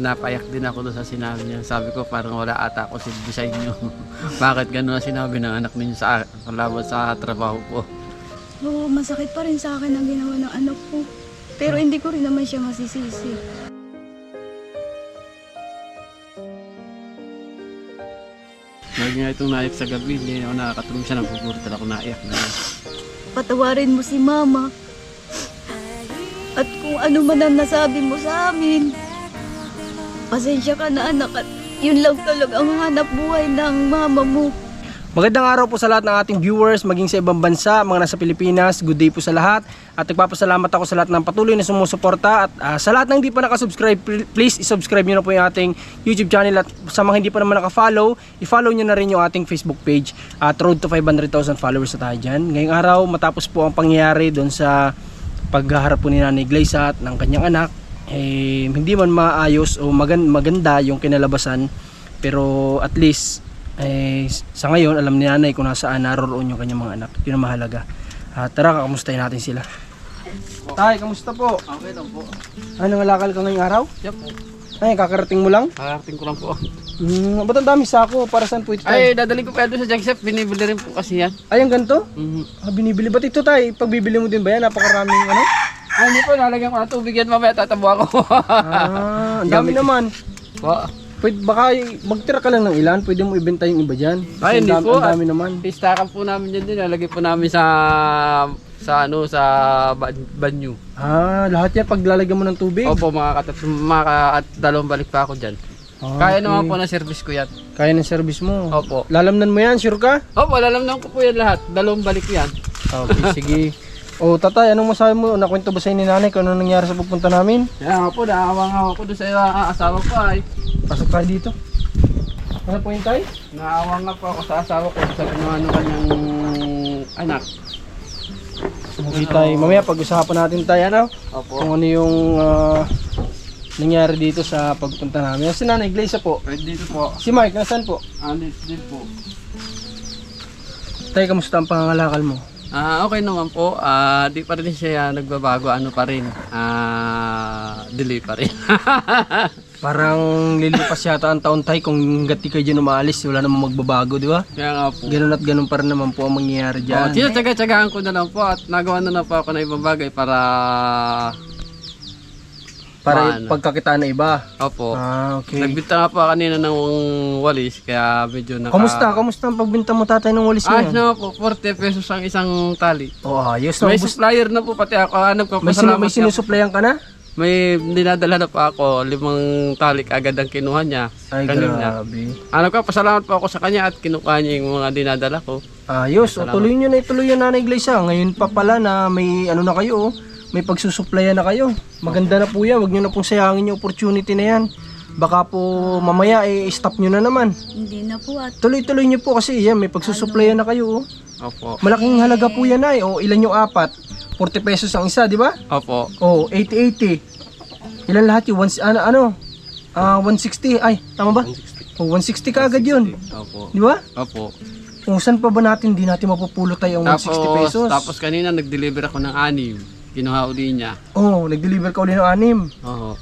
Napayak din ako doon sa sinabi niya. Sabi ko parang wala ata ako silbi sa inyo. Bakit gano'n ang sinabi ng anak ninyo sa laban sa trabaho ko? Oo, masakit pa rin sa akin ang ginawa ng anak ko. Pero hindi ko rin naman siya masisisi. Lagi nga itong naiyak sa gabi, hindi ako nakakatulog siya, nagpupuritan ako naiyak na. Patawarin mo si Mama. At kung ano man ang nasabi mo sa amin, pasensya ka na anak at yun lang talaga ang hanap buhay ng mama mo. Magandang araw po sa lahat ng ating viewers, maging sa ibang bansa, mga nasa Pilipinas. Good day po sa lahat. At nagpapasalamat ako sa lahat ng patuloy na sumusuporta. At sa lahat ng hindi pa nakasubscribe, please isubscribe nyo na po yung ating YouTube channel. At sa mga hindi pa naman nakafollow, i-follow nyo na rin yung ating Facebook page. At road to 500,000 followers na tayo dyan. Ngayong araw, matapos po ang pangyayari doon sa pagharap po ni Nanay Gleisa at ng kanyang anak, hindi man maayos o maganda yung kinalabasan, pero at least sa ngayon alam ni Nanay kung nasaan naroon yung kanyang mga anak. Yun ang mahalaga. Tara, kakamustahin natin sila. Tay, kamusta po? Okay lang po. Anong alakal ka ngayong araw? Yan po. Ay, kakarating mo lang? Kakarating ko lang po. Ba't ang dami sako? Para saan po ito? Ay, dadaling ko kaya doon sa Jagsep. Binibili rin po kasi yan. Ay, ang ganito? Mm-hmm. Binibili. Ba't ito tay? Pagbibili mo din ba yan? Napakaraming ano? Ay, hindi po. Nalagyan ko na tubig yan. Mamaya tatabo ako. Ang dami naman. Po. Pwede, baka magtira ka lang ng ilan, pwede mo ibenta yung iba dyan. Ay, hindi po. Ang dami naman. Istakan po namin yan din. Nalagay po namin sa banyo. Lahat yan paglalagyan mo ng tubig? Opo, dalawang balik pa ako dyan. Kaya naman po na service ko yan. Kaya ng service mo? Opo. Lalamnan mo yan, sure ka? Opo, lalamnan ko po yan lahat. Dalawang balik yan. Okay, sige. Tatay, anong masabi mo? Nakwento ba sa'yo ni Nanay kung anong nangyari sa pupunta namin? Kaya nga po, naawang ako doon sa asawa ko ay. Pasok tayo dito. Ano po yun, tay? Naawang nga po ako sa asawa ko sa ginawa ng kanyang anak. Okay, tay. Mamaya pag-usapan natin tayo, ano? Opo. Kung ano yung nangyari dito sa pagpunta namin. Si Nanay Gleisa po. Right dito po. Si Mike, nasaan po? Dito po. Tay, kamusta ang pangangalakal mo? Okay naman po. Di pa rin siya nagbabago. Ano pa rin? Delay pa rin. Parang lilipas yata ang taon tay kung gati kayo dyan umaalis, wala namang magbabago, di ba? Kaya nga po. Ganun at ganun pa rin naman po ang mangyayari dyan. Tinatsaga-tsagaan ko na lang po at nagawa na po ako na ibang bagay para Para paano? pagkakitaan na iba. Opo. Okay. Nagbinta nga po kanina ng walis kaya medyo Kamusta ang pagbinta mo tatay ng walis Ayos niya? na po, 40 pesos ang isang tali. Ayos na. May supplier na po pati ako. May sinusuplayan ka na? May dinadala na pa ako, 5 tali agad ang kinuha niya. Ay, kanina. grabe. Pasalamat po ako sa kanya at kinuha niya yung mga dinadala ko. Ayos. Tuloy nyo na ituloy yung Nanay Gleisa. Ngayon pa pala na may ano na kayo, may pagsusuplayan na kayo. Maganda na po yan. Huwag nyo na pong sayangin yung opportunity na yan. Baka po mamaya stop nyo na naman. Hindi na po at Tuloy-tuloy nyo po kasi yan, may pagsusuplayan na kayo. Opo. Malaking halaga po yan ay. Ilan yung apat? 40 pesos ang isa, di ba? Opo. 80-80. Ilan lahat yung 160. Ay, tama ba? 160 ka agad yun. Opo. Di ba? Opo. Kung saan pa ba natin, di natin mapupulot tayo ang 160 pesos. Tapos kanina nag-deliver ako ng 6. Kinuha uli niya. Nag-deliver ka uli ng 6. Oo.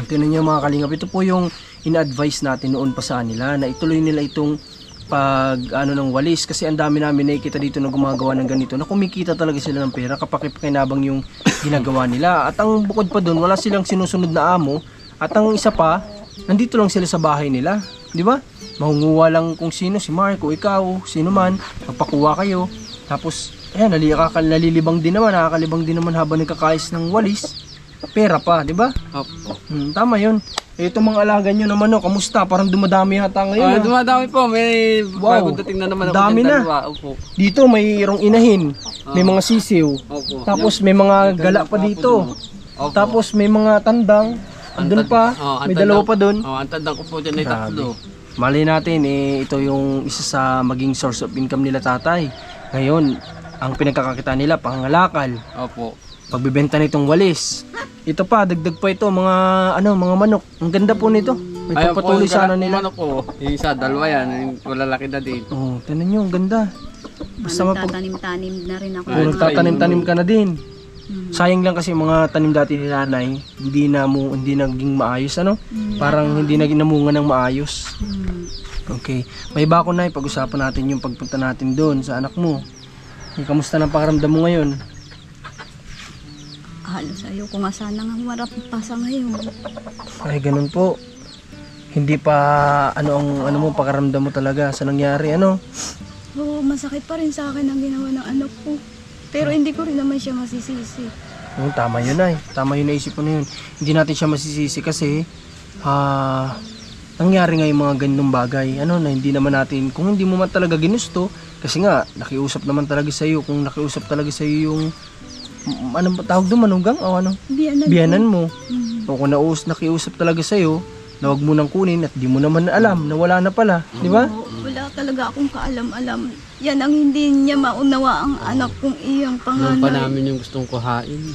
Tingnan niyo mga kalingap, ito po yung ina-advise natin noon pa sa nila na ituloy nila itong ng walis kasi ang dami namin nakikita dito na gumagawa ng ganito na kumikita talaga sila ng pera kapag pakinabang yung ginagawa nila. At ang bukod pa doon, wala silang sinusunod na amo at ang isa pa, nandito lang sila sa bahay nila, di ba? Mahunguha lang kung sino, si Mark o ikaw, sino man, magpakuha kayo. Tapos, nalilibang din naman, nakakalibang din naman habang nagkakais ng walis. Pera pa, di ba? Opo. Tama yun. Itong mga alaga nyo naman, kamusta? Parang dumadami yata ngayon. Dumadami po. May bagong dating na naman ako. Dami na. Opo. Dito mayroong inahin, may mga sisiw. Opo. Tapos may mga gala pa dito. Opo. Tapos may mga tandang. Andun pa, may dalawa pa doon. Ang tandang ko po dyan ay tatlo. Mali natin, ito yung isa sa maging source of income nila tatay. Ngayon, ang pinagkakakita nila, pangangalakal. Opo. Pagbibenta nitong walis. Ito pa, dagdag pa ito, mga manok. Ang ganda po nito. May pagpatuloy sana nila. Ano po, isa, dalawa yan. Malalaki na din. Tingnan nyo, ang ganda. Basta nagtatanim-tanim na rin ako. Nagtatanim-tanim ka na din. Sayang lang kasi yung mga tanim dati ni nanay, hindi naging maayos, ano? Parang hindi naging namunga ng maayos. Okay. May iba ko na, pag-usapan natin yung pagpunta natin doon sa anak mo. Kamusta ng pakiramdam mo ngayon? Halos ayaw ko nga sana nga marapasa ngayon. Ay, ganun po. Hindi pa, ano mo, pakiramdam mo talaga sa nangyari, ano? Oo, masakit pa rin sa akin ang ginawa ng anak ko. Pero hindi ko rin naman siya masisisi. Tama yun ay. Tama yun, naisip ko na yun. Hindi natin siya masisisi kasi nangyari nga yung mga ganitong bagay. Na hindi naman natin, kung hindi mo man talaga ginusto, kasi nga, nakiusap naman talaga sa iyo. Kung nakiusap talaga sa iyo yung, anong tawag doon, manugang o ano? Biyanan mo. O kung nakiusap talaga sa iyo, na huwag mo nang kunin at di mo naman alam na wala na pala. Di ba? Oo, wala talaga akong kaalam-alam. Yan ang hindi niya maunawa ang anak kong iyang Noon pa panganay. namin yung gustong kuhain.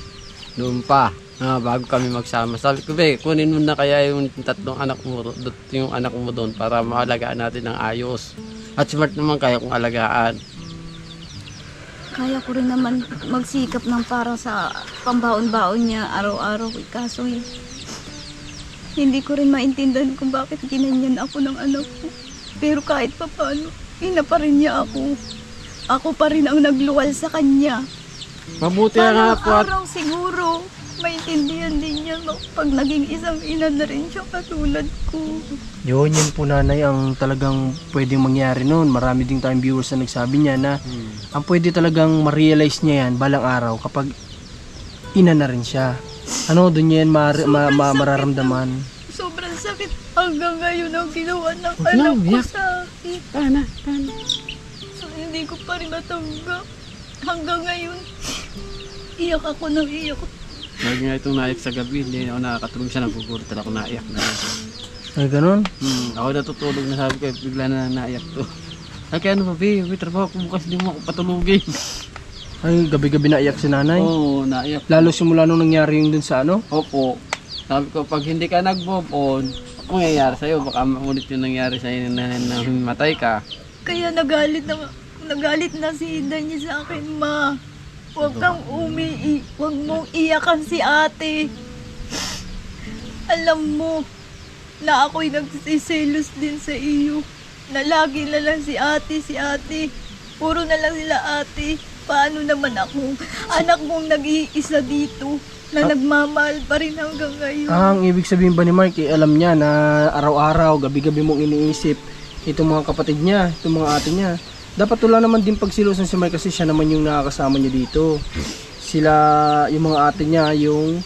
Noon pa. Bago kami magsama. Sabi ko, be, kunin mo na kaya yung tatlong anak mo, yung anak mo doon para maalagaan natin ng ayos. At smart naman kaya kung alagaan. Kaya ko rin naman magsikap ng para sa pambaon-baon niya araw-araw. Kaso hindi ko rin maintindihan kung bakit ginanyan ako ng anak ko. Pero kahit pa paano, ina pa rin niya ako. Ako pa rin ang nagluwal sa kanya. Mabuti na nga Parang po at araw siguro, maintindihan din niya pag naging isang ina na rin siya katulad ko. Yun po nanay ang talagang pwedeng mangyari noon. Marami din tayong viewers na nagsabi niya na ang pwede talagang ma-realize niya yan balang araw kapag ina na rin siya. Doon niya yan mararamdaman. Sobrang sakit hanggang ngayon ang ginawa ng anak ko yak. sa akin. Paano? So, hindi ko pa rin matanggap. Hanggang ngayon, iyak ako ng iyak. Lagi nga itong naiyak sa gabi, hindi ako nakakatulog siya, nagugurtal ako naiyak na. Ay, ganun? Ako natutulog na sabi ko, bigla na naiyak to. Ay, kaya ano ba, may trabaho ko bukas, hindi mo ako patulugin. Ay, gabi-gabi naiyak si nanay. Oo, naiyak. Lalo simula nung nangyari yung dun sa ano? Opo. Sabi ko, pag hindi ka nag-move on, ano mangyayari sa'yo? Baka maulit yung nangyari sa'yo na matay ka. Kaya nagalit na si Danya sa akin, ma. Huwag kang huwag mong iyakan si ate. Alam mo na ako'y nagsiselos din sa iyo. Na lagi na lang si ate. Puro na lang sila ate. Paano naman ako? Anak mong nag-iisa dito na nagmamahal pa rin hanggang ngayon. Ang ibig sabihin ba ni Mark, alam niya na araw-araw, gabi-gabi mong iniisip itong mga kapatid niya, itong mga ate niya. Dapat wala naman din pagsilosan si Mark kasi siya naman yung nakakasama niya dito. Sila, yung mga ate niya, yung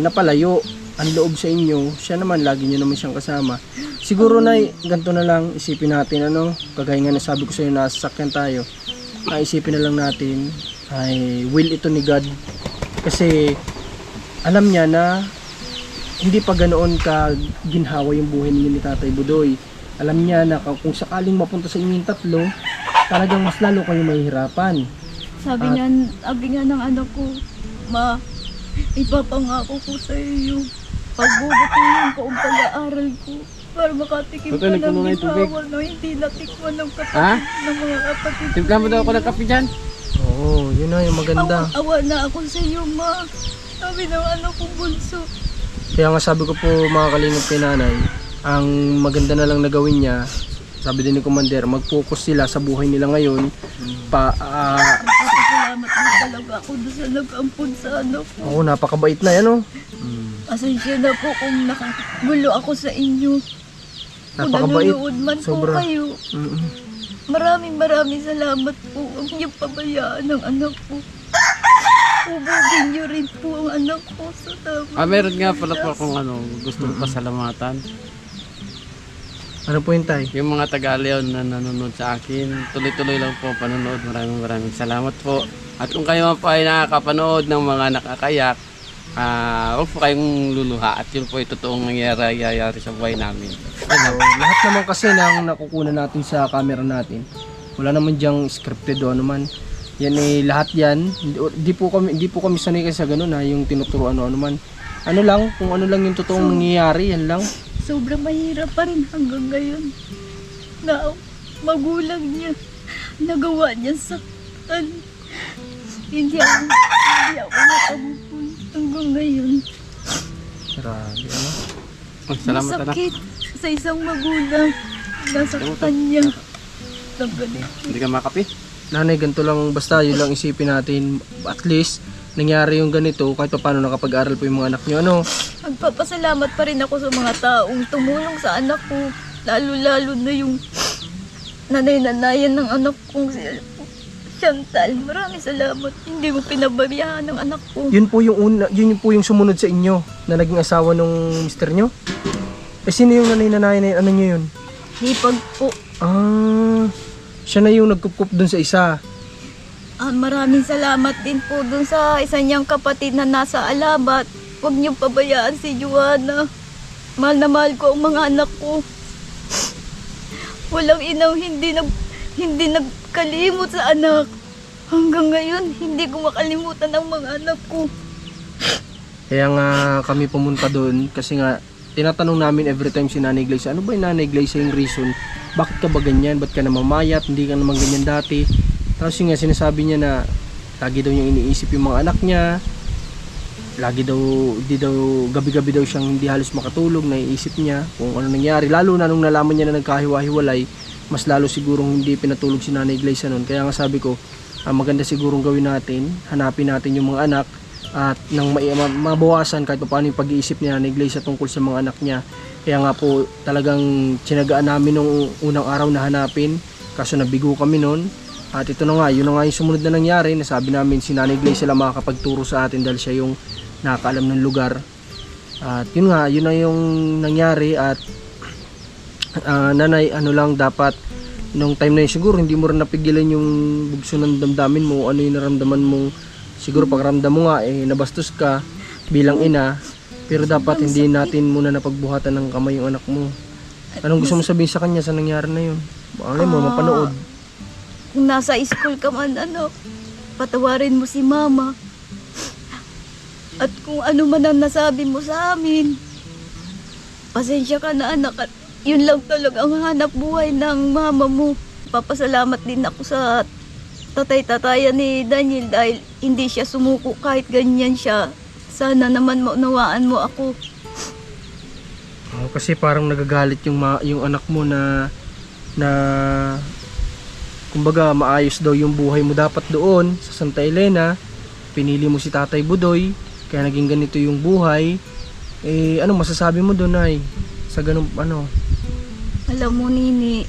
napalayo, ang loob sa inyo, siya naman, lagi niyo naman siyang kasama. Siguro na, ganito na lang, isipin natin, kagaya nga nasabi ko sa iyo, nasasakyan tayo. Isipin na lang natin, ay will ito ni God. Kasi, alam niya na, hindi pa ganoon ka ginhawa yung buhay niyo ni Tatay Budoy. Alam niya na kung sakaling mapunta sa inyong tatlo, talagang mas lalo kayong mahihirapan. Sabi nga ng anak ko, ma, ipapangako ko sa iyo. Pagbubutihin ko ang pag-aaral ko para makatikim ka ng ginawa na hindi natikman ng kapatid ng mga kapatid. Timpla mo daw ako ng kape dyan? Oo, yun na yung maganda. Awa na ako sa iyo, ma. Sabi ng anak kong bunso. Kaya nga sabi ko po mga kalingap kay nanay, ang maganda na lang na gawin niya, sabi din ni Commander, mag-focus sila sa buhay nila ngayon. Salamat na talaga ako doon sa nag-ampun sa anak ko. Oo, napakabait na yan. Pasensya na po kung nakagulo ako sa inyo. Kung Napakabait. nanonood man Sobra. po kayo. Maraming salamat po. Huwag niyo pabayaan ang anak ko. Ubugin niyo rin po ang anak ko sa tama. Meron nga pala po akong gustong pasalamatan. Ano po yun, tay? Yung mga Taga-Leon na nanonood sa akin, tuloy-tuloy lang po panonood. Maraming salamat po. At kung kayo pa ay nakakapanood ng mga nakakayak, huwag po kayong luluha. At yun po ay totoong nangyayari sa buhay namin. So, lahat naman kasi ng nakukunan natin sa camera natin, wala naman diyang scripted o ano man. Yan lahat yan. Hindi po kami sanay kasi sa ganun yung tinuturo ano man. Ano lang, kung ano lang yung totoong nangyayari, yan lang. Sobrang mahirap pa rin hanggang ngayon na magulang niya nagawa niya saktan. Hindi ako hindi ako nakabukol hanggang ngayon. Grabe, ano? Oh, salamat anak. Masakit sa isang magulang. Nasaktan niya. Ng ganito. Hindi ka makape? Nanay, ganito lang, basta yun lang isipin natin. At least, nangyari yung ganito, kahit pa paano nakapag-aral po yung mga anak nyo, ano? Magpapasalamat pa rin ako sa mga taong tumulong sa anak ko. Lalo-lalo na yung nanay-nanayan ng anak kong si Chantal. Maraming salamat. Hindi mo pinababayaan ng anak ko. Yun po yung una, yun po yung sumunod sa inyo na naging asawa nung mister nyo? Eh, sino yung nanay-nanayan na yun? Ano nyo yun? Hipag po. Ah, siya na yung nagkukup dun sa isa. Maraming salamat din po dun sa isa niyang kapatid na nasa Alabat. Huwag niyong pabayaan si Joanna. Mahal na mahal ko ang mga anak ko. Walang inang hindi nagkalimot sa anak. Hanggang ngayon, hindi ko makalimutan ang mga anak ko. Kaya nga kami pumunta doon kasi nga tinatanong namin every time si Nanay Glaysa, ano ba yung Nanay Glaysa yung reason? Bakit ka ba ganyan? Ba't ka namamayat? Hindi ka naman ganyan dati. Tapos yung nga sinasabi niya na lagi daw niyang iniisip yung mga anak niya. Lagi daw, gabi-gabi daw siyang hindi halos makatulog, naiisip niya kung ano nangyari. Lalo na nung nalaman niya na nagkahiwa-hiwalay, mas lalo sigurong hindi pinatulog si Nanay Glaysa noon. Kaya nga sabi ko, maganda sigurong gawin natin, hanapin natin yung mga anak at nang mabawasan kahit paano yung pag-iisip ni Nanay Glaysa tungkol sa mga anak niya. Kaya nga po talagang tsinagaan namin nung unang araw na hanapin, kaso nabigo kami noon. At ito na nga, yun na nga yung sumunod na nangyari. Nasabi namin si Nanay Glaysa lang makakapagturo sa atin dahil siya yung nakakaalam ng lugar. At yun nga, yun na yung nangyari. At nanay, ano lang dapat nung time na yun siguro hindi mo rin napigilan yung bugso ng damdamin mo, ano yung naramdaman mo. Siguro pagramdam mo nga nabastos ka bilang ina, pero dapat hindi natin muna napagbuhatan ng kamay yung anak mo. Anong gusto mo sabihin sa kanya sa nangyari na yun? Baka mo mapanood. Kung nasa school ka man, patawarin mo si mama. At kung ano man ang nasabi mo sa amin, pasensya ka na anak. At yun lang talaga ang hanap buhay ng mama mo. Papasalamat din ako sa tatay-tatayan ni Daniel dahil hindi siya sumuko kahit ganyan siya. Sana naman maunawaan mo ako. Kasi parang nagagalit yung anak mo na kumbaga maayos daw yung buhay mo dapat doon sa Santa Elena. Pinili mo si Tatay Budoy, kaya naging ganito yung buhay. Ano masasabi mo doon ay sa ganung ano? Alam mo Nini,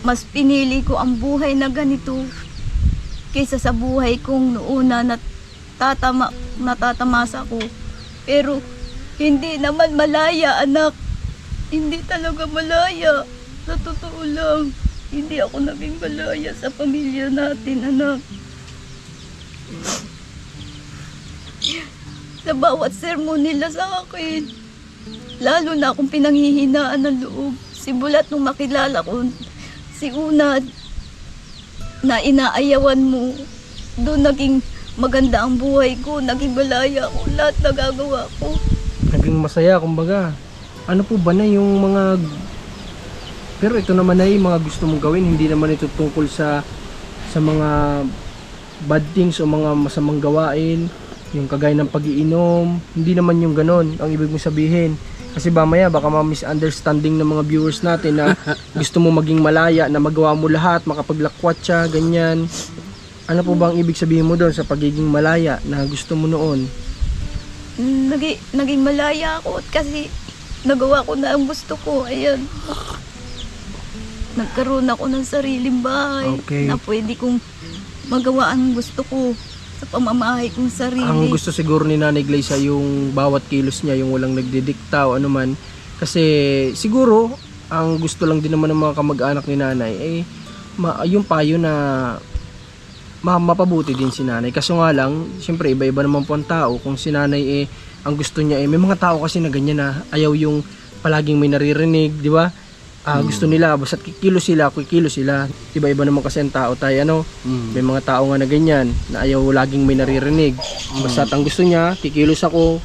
mas pinili ko ang buhay na ganito kaysa sa buhay kong noona na natatamasa ko. Pero hindi naman malaya anak. Hindi talaga malaya. Sa totoo lang, hindi ako naging malaya sa pamilya natin anak. Sa bawat sermon nila sa akin, lalo na akong pinanghihinaan ng loob. Simulat nung makilala ko si Unad na inaayawan mo, doon naging maganda ang buhay ko, naging malaya ako, lahat nagagawa ko. Naging masaya kumbaga. Ano po ba na yung mga, pero ito naman ay mga gusto mong gawin, hindi naman ito tungkol sa mga bad things o mga masamang gawain, yung kagaya ng pag-iinom, hindi naman yung ganon ang ibig mong sabihin. Kasi mamaya baka ma-misunderstanding ng mga viewers natin na gusto mo maging malaya, na magawa mo lahat, makapaglakwat siya, ganyan. Ano po bang ibig sabihin mo doon sa pagiging malaya na gusto mo noon? Naging malaya ako kasi nagawa ko na ang gusto ko. Ayan. Nagkaroon ako ng sariling bahay na pwede kong magawa ang gusto ko sa pamamahay kong sarili. Ang gusto siguro ni Nanay Glaysa yung bawat kilos niya, yung walang nagdidikta o ano man. Kasi siguro ang gusto lang din naman ng mga kamag-anak ni Nanay yung payo na mapabuti din si Nanay. Kaso nga lang, siyempre iba-iba naman po ang tao. Kung si Nanay ang gusto niya may mga tao kasi na ganyan na ayaw yung palaging may naririnig, di ba? Gusto nila, basta kikilo sila. Iba-iba naman kasi ang tao tayo, May mga tao nga na ganyan, na ayaw laging may naririnig. Basta ang gusto niya, kikilos ako,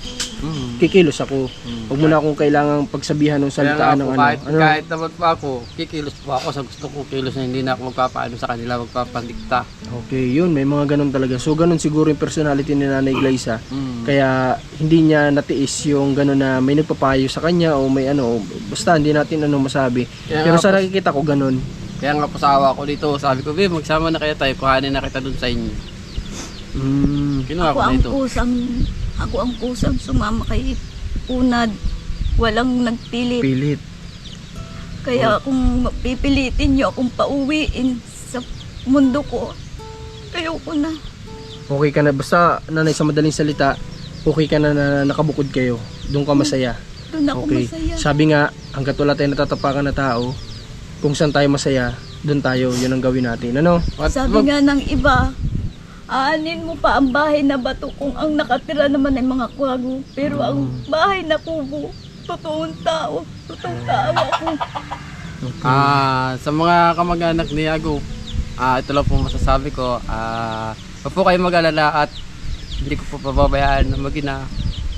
kikilos ako. Huwag mo na akong kailangang pagsabihan ng salitaan ng kahit naman po ako, kikilos po ako sa gusto ko kilos na hindi na ako magpapaano sa kanila, magpapandikta. Okay, yun, may mga ganun talaga. So ganun siguro yung personality ni Nanay Glyza. Kaya hindi niya natiis yung ganun na may nagpapayo sa kanya o may ano, basta hindi natin masabi. Pero sa nakikita ko ganun. Kaya nga po sa awa ko dito, sabi ko, babe, magsama na kaya tayo, kuhanin na kita dun sa inyo. Kinuha ko na ito. Ako ang kusang sumama kay Unad. Walang nagpilit. Pilit. Kaya kung pipilitin niyo akong pauwiin sa mundo ko, ayoko na. Okay ka na, basta nanay sa madaling salita, okay ka na nakabukod kayo. Doon ka masaya. Doon ako masaya. Sabi nga, hanggat wala tayong natatapakan na tao, kung saan tayo masaya, doon tayo, yun ang gawin natin. Ano? Sabi nga ng iba, aanin mo pa ang bahay na bato kung ang nakatira naman ay mga kwago. Pero ang bahay na kubo, totoong tao. Totoong tao ako. Sa mga kamag-anak ni Yago, ito lang po masasabi ko, huwag po kayo mag-alala at hindi ko po pababayaan na magina.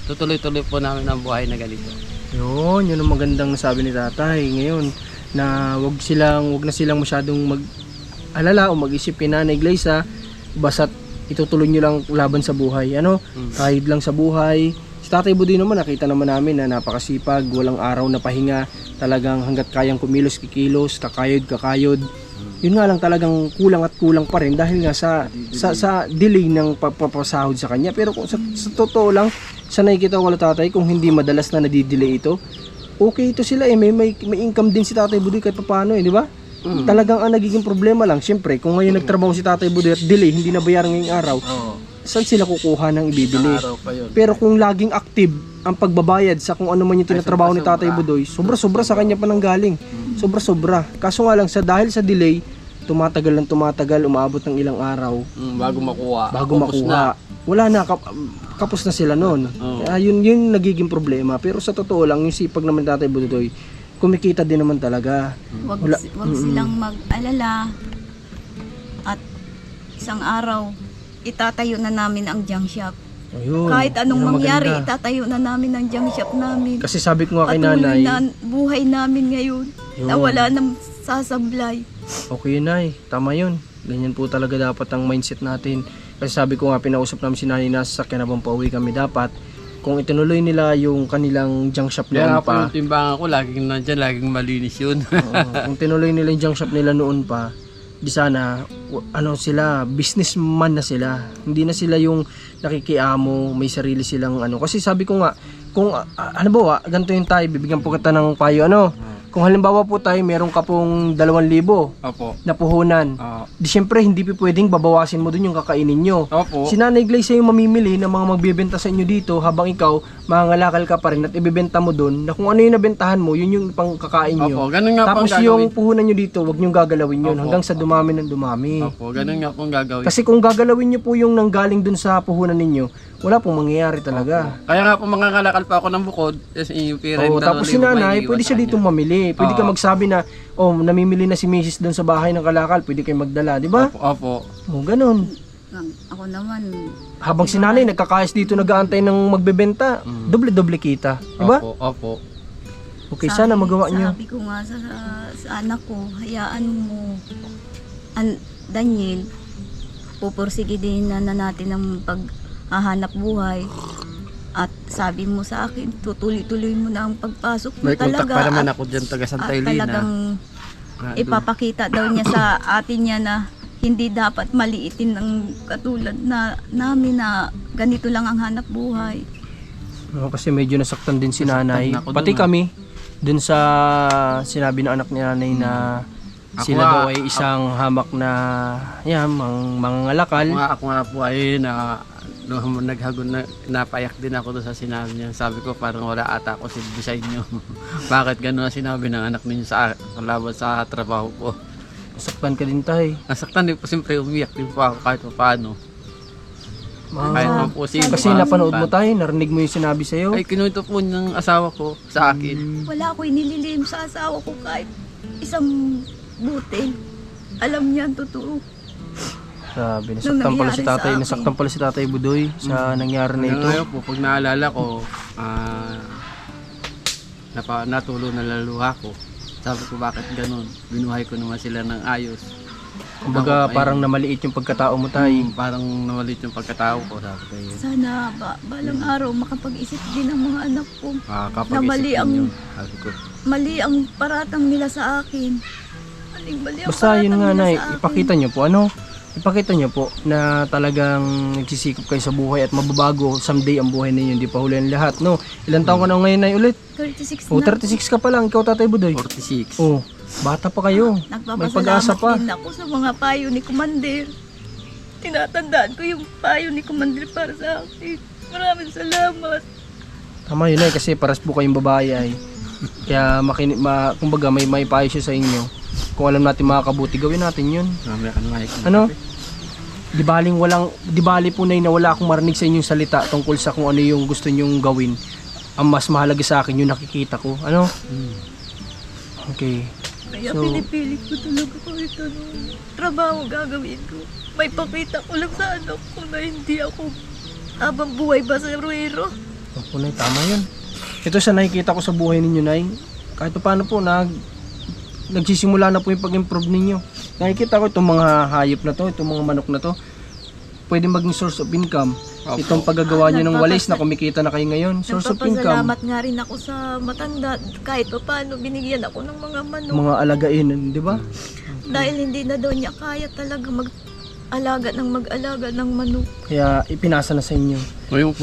Tutuloy-tuloy po namin ang buhay na ganito. Yun ang magandang nasabi ni tatay ngayon, na wag na silang masyadong mag-alala o mag-isip kay Nanay Glyza, basta't itutuloy nyo lang laban sa buhay. Kahit lang sa buhay. Si Tatay Budoy naman, nakita naman namin na napakasipag, walang araw na pahinga, talagang hanggat kayang kumilos, kikilos, kakayod. Yun nga lang talagang kulang at kulang pa rin dahil nga sa delay ng pagpapasahod sa kanya. Pero kung sa totoo lang, sa nakikita ko wala tatay, kung hindi madalas na nadidelay ito, okay ito sila may income din si Tatay Budoy kahit paano di ba? Talagang ang nagiging problema lang, syempre, kung ngayon nagtrabaho si Tatay Budoy at delay, hindi nabayaran ngayong araw, saan sila kukuha ng ibibili? Pero kung laging active ang pagbabayad sa kung ano man yung tinatrabaho ni Tatay Budoy, sobra-sobra sa kanya pa nang galing. Sobra-sobra. Kaso nga lang, dahil sa delay, tumatagal, umaabot ng ilang araw. Bago makuha. Na. Wala na, kapos na sila noon. Kaya yun nagiging problema. Pero sa totoo lang, yung sipag naman Tatay Budoy, kumikita din naman talaga. Wag silang mag-alala. At isang araw, itatayo na namin ang junk shop. Ayun, kahit anong mangyari, maganda. itatayo na namin ang junk shop namin. Kasi sabi ko nga kay Patuloy nanay, na buhay namin ngayon. Na wala nang sasablay. okay nay, tama yun. Ganyan po talaga dapat ang mindset natin. Kasi sabi ko nga, pinausap namin si nanay na sasakyan habang pauwi kami. Dapat, kung itinuloy nila yung kanilang junk shop Kaya noon nga po pa, yung timbangan ko, laging nandyan, laging malinis yun. kung tinuloy nila yung junk shop nila noon pa, di sana, sila, businessman na sila. Hindi na sila yung nakikiamo, may sarili silang Kasi sabi ko nga, kung halimbawa, ganito yung tayo, bibigyan po kita ng payo, Kung halimbawa po tayo, meron ka pong 2,000 Opo. na puhunan. Di syempre, hindi po pwedeng babawasin mo dun yung kakainin nyo. Opo. Si Nanay Glyza yung mamimili ng mga magbibenta sa inyo dito habang ikaw, mangangalakal ka pa rin at ibibenta mo dun na kung ano yung nabentahan mo, yun yung pang kakain nyo. Opo, ganun nga po Tapos ang yung gagawin. puhunan nyo dito, wag nyo gagalawin yun Opo. hanggang sa dumami ng dumami. Opo, ganun nga po ang gagawin. Kasi kung gagalawin nyo po yung nanggaling dun sa puhunan ninyo, wala pong mangyayari talaga. Kaya nga po mangangalakal pa ako ng bukod. Yung pira yung Tapos si nanay, pwede siya dito mamili. Pwede ka magsabi na, namimili na si Mrs. doon sa bahay ng kalakal, pwede kayo magdala, di ba? Opo. Ganun. Ako naman, Habang si nanay nagkakayas dito nag-aantay ng magbebenta, doble-doble kita, di ba? Opo. Okay, sana magawa niyo. Sabi ko nga sa anak ko, hayaan mo, Daniel, pupursige din na natin ang paghahanap buhay. At sabi mo sa akin, tutuloy-tuloy mo na ang pagpasok mo May contact talaga. pa naman ako dyan, taga Santa Elena. Talagang ipapakita daw niya sa atin niya na hindi dapat maliitin ng katulad na namin na ganito lang ang hanap buhay. Kasi medyo nasaktan din si nanay. Nasaktan ako Pati dun, kami, dun sa sinabi ng anak ni nanay na sila daw ay isang hamak na mga ngalakal. Ako nga po ay napayak din ako doon sa sinabi niya. Sabi ko parang wala ata ako silbi sa inyo. Bakit gano'n na sinabi ng anak ninyo sa laban sa trabaho ko? Nasaktan ka din tay. Nasaktan din po, siyempre umiyak din po ako kahit paano. Kahit po Kasi napanood mo tayo, narinig mo yung sinabi sa'yo. Ay, kinuwento po ng asawa ko sa akin. Wala ako inililim sa asawa ko kahit isang butil. Alam niya ang totoo. Grabe, nangyari sa akin. nasaktan pala si Tatay Budoy sa nangyari na ito. Ngayon po, pag naalala ko, natulo na laluha ko. Sabi ko, bakit ganun? Binuhay ko naman sila ng ayos. Kumbaga Ako, parang namaliit yung pagkatao mo, Tay. Parang nawalit yung pagkatao ko. Sabi ko yun. Sana balang araw makapag-isip din ang mga anak ko. Kapag Na mali isip ang- yun, sabi ko. Mali ang paratang nila sa akin. Mali ang Basta yun paratang nga, nila Nay, sa akin. ipakita nyo po na talagang nagsisikap kayo sa buhay at mababago someday ang buhay ninyo. Hindi pa huli ang lahat, no? Ilang taon ka na ngayon, Nay, ulit? 36 O, na. 36 ka pa lang, ikaw, Tatay Budoy. 46. Oh, bata pa kayo. May pag-asa Nagpapasalamat pa. din ako sa mga payo ni Commander. Tinatandaan ko yung payo ni Commander para sa akin. Maraming salamat. Tama yun, Nay, kasi paras po kayong babae ay. Kaya kumbaga may payo siya sa inyo. Kung alam natin makakabuti, gawin natin yun. Ano? Di bali po, Nay, na wala akong marinig sa inyong salita tungkol sa kung ano yung gusto nyong gawin. Ang mas mahalaga sa akin yung nakikita ko. Ano? Okay. Kaya So- pinipilit ko talaga kahit anong trabaho gagawin ko. May pakita ko lang sa anak ko na hindi ako habang buhay ba sa ruero. Opo, Nay, tama yun. Ito sa nakikita ko sa buhay ninyo, Nay. Kahit paano po, nagsisimula na po yung pag-improve ninyo. Nakikita ko itong mga hayop na to, itong mga manok na to. Pwede maging source of income. Opo. Itong paggagawa nyo ng walis na kumikita na kayo ngayon, source of income. Nagpapasalamat nga rin ako sa matanda kahit pa paano binigyan ako ng mga manok. Mga alagain, di ba? Dahil hindi na daw niya kaya talaga mag-alaga ng manok. Kaya ipinasa na sa inyo. O yung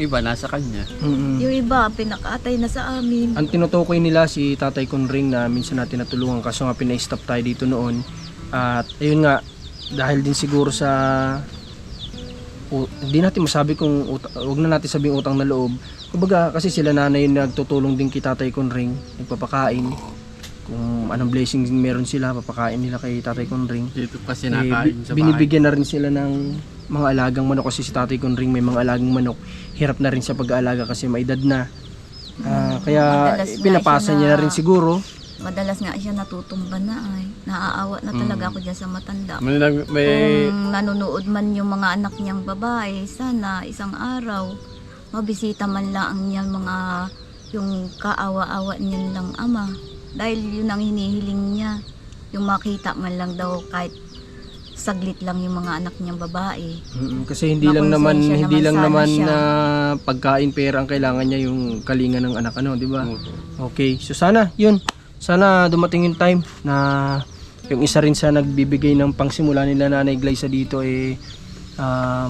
iba nasa kanya. Mm-mm. Yung iba, pinakaatay na sa amin. Ang tinutukoy nila si Tatay Conring na minsan natin natulungan kaso nga pina-stop tayo dito noon. At ayun nga, dahil din siguro sa hindi natin masabi kung wag na natin sabing utang na loob. Kumbaga kasi sila nanay nagtutulong din kay Tatay Conring, nagpapakain. Kung anong blessing meron sila, papakain nila kay Tatay Conring. Dito kasi nakain sa bahay. Binibigyan na rin sila ng mga alagang manok kasi si Tatay Conring may mga alagang manok. Hirap na rin sa pag-aalaga kasi may edad na. Kaya Madalas nga pinapasa siya niya na rin siguro. Madalas nga siya natutumba na ay. Naaawa na talaga ako dyan sa matanda. May Kung nanonood man yung mga anak niyang babae, sana isang araw mabisita man lang niya yung kaawa-awa niyan lang ama. Dahil yun ang hinihiling niya. Yung makita man lang daw kahit saglit lang yung mga anak niyang babae. Kasi hindi lang naman sana siya. na pagkain pera ang kailangan niya, yung kalinga ng anak, ano, di ba? Okay. So sana, yun. Sana dumating yung time na yung isa rin sa nagbibigay ng pangsimula nila Nanay Glyza dito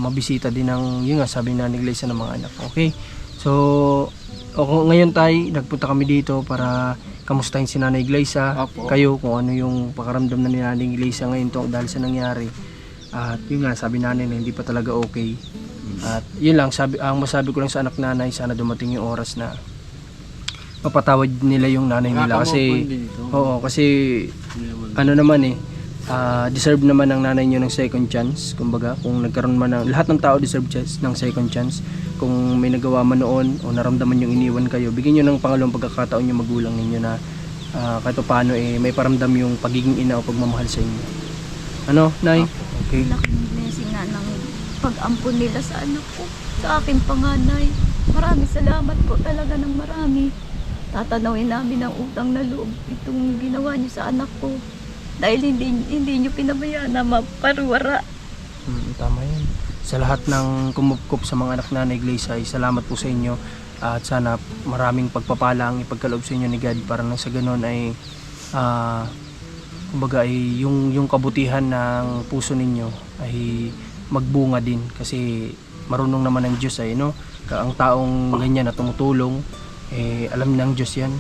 mabisita din ng, yun nga, sabi ni Nanay Glyza ng mga anak. Okay? So, ngayon tayo, nagpunta kami dito para kamustahin si Nanay Glyza, Opo. kayo, kung ano yung pakaramdam na ni Nanay Glyza ngayon to, dahil sa nangyari. At yun nga, sabi nanay na hindi pa talaga okay. At yun lang, ang masabi ko lang sa anak nanay, sana dumating yung oras na mapatawad nila yung nanay nila kasi kasi ano naman deserve naman ng nanay nyo ng second chance. Kumbaga, kung nagkaroon man lahat ng tao deserve ng second chance. Kung may nagawa man noon o naramdaman yung iniwan kayo, bigyan nyo ng pangalawang pagkakataon yung magulang ninyo na kahit paano may paramdam yung pagiging ina o pagmamahal sa inyo. Ano, Nay? Okay. Laking blessing nga ng pag-ampun nila sa anak ko, sa aking panganay. Maraming salamat po talaga ng marami. Tatanawin namin ang utang na loob itong ginawa niyo sa anak ko. Dahil hindi niyo pinabayaan na maparuwara. Tama yan. Sa lahat ng kumupkup sa mga anak Nanay Glyza, salamat po sa inyo. At sana maraming pagpapala ang ipagkaloob sa inyo ni God para nang sa ganun ay kumbaga ay yung kabutihan ng puso ninyo ay magbunga din kasi marunong naman ang Diyos ay no. Ang taong ganyan na tumutulong alam ng Diyos yan.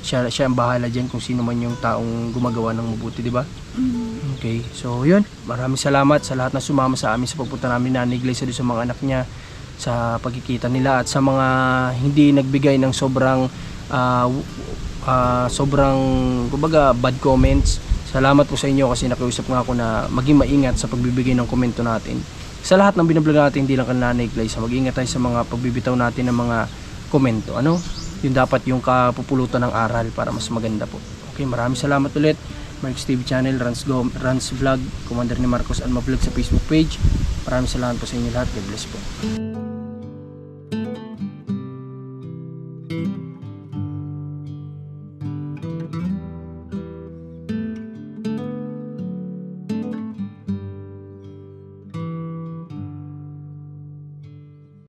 Siya ang bahala diyan kung sino man yung taong gumagawa ng mabuti, di ba? Okay. So, yun. Maraming salamat sa lahat na sumama sa amin sa pagpunta namin Nanay Glyza doon sa mga anak niya, sa pagkikita nila at sa mga hindi nagbigay ng sobrang kumbaga bad comments. Salamat po sa inyo kasi nakiusap nga ako na maging maingat sa pagbibigay ng komento natin. Sa lahat ng binablog natin, hindi lang kay Nanay Glyza, mag-ingat tayo sa mga pagbibitaw natin ng mga komento. Ano? Yung dapat yung kapupulutan ng aral para mas maganda po. Okay, maraming salamat ulit. Marcos TV channel, Rans Vlog, Commander ni Marcos Alma Vlog sa Facebook page. Maraming salamat po sa inyo lahat. God bless po.